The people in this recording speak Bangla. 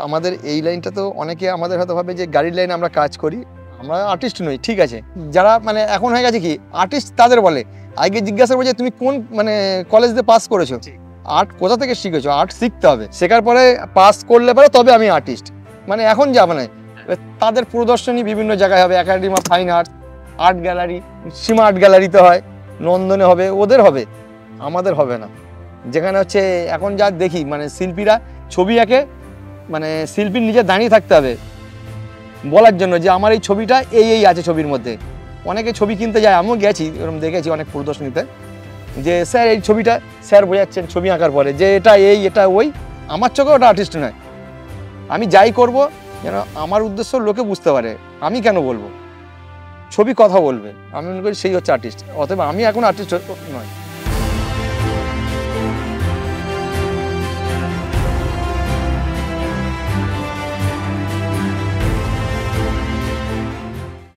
আমাদের এই লাইনটা তো অনেকে আমাদের হয়তো ভাবে যে গাড়ির লাইনে আমরা কাজ করি, আমরা আর্টিস্ট নই, ঠিক আছে। যারা মানে এখন হয়ে গেছে কি আর্টিস্ট তাদের বলে, আগে জিজ্ঞাসা করছে তুমি কোন মানে কলেজ দিয়ে পাস করেছো, আর্ট কোথা থেকে শিখেছো, আর্ট শিখতে হবে, শেখার পরে পাস করলে পরে তবে আমি আর্টিস্ট। মানে এখন যা মানে তাদের প্রদর্শনী বিভিন্ন জায়গায় হবে, academy of fine arts, art gallery, Sima art গ্যালারিতে হয়, নন্দনে হবে, ওদের হবে, আমাদের হবে না। যেখানে হচ্ছে এখন যা দেখি মানে শিল্পীরা ছবি আঁকে, মানে শিল্পীর নিজে দাঁড়িয়ে থাকতে হবে বলার জন্য যে আমার এই ছবিটা এই আছে ছবির মধ্যে। অনেকে ছবি কিনতে যায়, আমিও গেছি, এরকম দেখেছি অনেক প্রদর্শনীতে, যে স্যার এই ছবিটা, স্যার বোঝাচ্ছেন ছবি আঁকার পরে যে এটা এই এটা ওই। আমার চোখে ওটা আর্টিস্ট নয়। আমি যাই করব যেন আমার উদ্দেশ্য লোকে বুঝতে পারে, আমি কেন বলবো, ছবি কথা বলবে, আমি মনে করি সেই হচ্ছে আর্টিস্ট। অতএব আমি এখন আর্টিস্ট নয়।